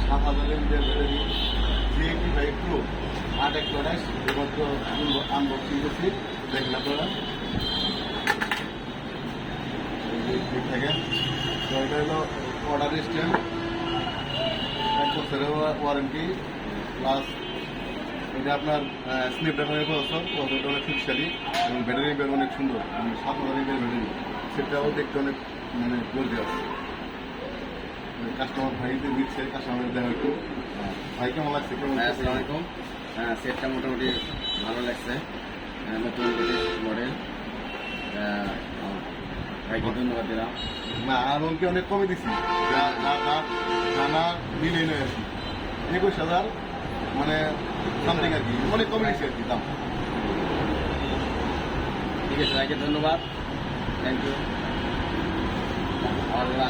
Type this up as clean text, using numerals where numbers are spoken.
7,000 MBR battery, 385 Pro 8/128 এমাত্র unboxing করছি, দেখেন আপনারা দেখেন। তো এটা হলো অর্ডার স্ট্যান্ড, 1 বছরের ওয়ারেন্টি প্লাস এটা আপনার স্ন্যাপড্রাগনের প্রসেসরটা অনেক শক্তিশালী এবং ব্যাটারি ব্যাগ অনেক সুন্দর, 7,000 এমবিআর ব্যাটারি, সেটাও দেখতে অনেক মানে গর্জিয়াস। কাস্টমার ভাইদের দিচ্ছে, কাস্টমার দেখা একটু ভাই কেমন লাগছে? আসসালামু আলাইকুম। সেটটা মোটামুটি ভালো লাগছে, নতুন মডেল। ভাইকে ধন্যবাদ দিলাম। না আর ওনকে অনেক কমে দিছি, জানা মিলে নয় আর কি, 21,000 মানে সামথিং আর কি, অনেক কমে দিছি আর কি দাম। ঠিক আছে, ভাইকে ধন্যবাদ, থ্যাংক ইউ। আল্লাহ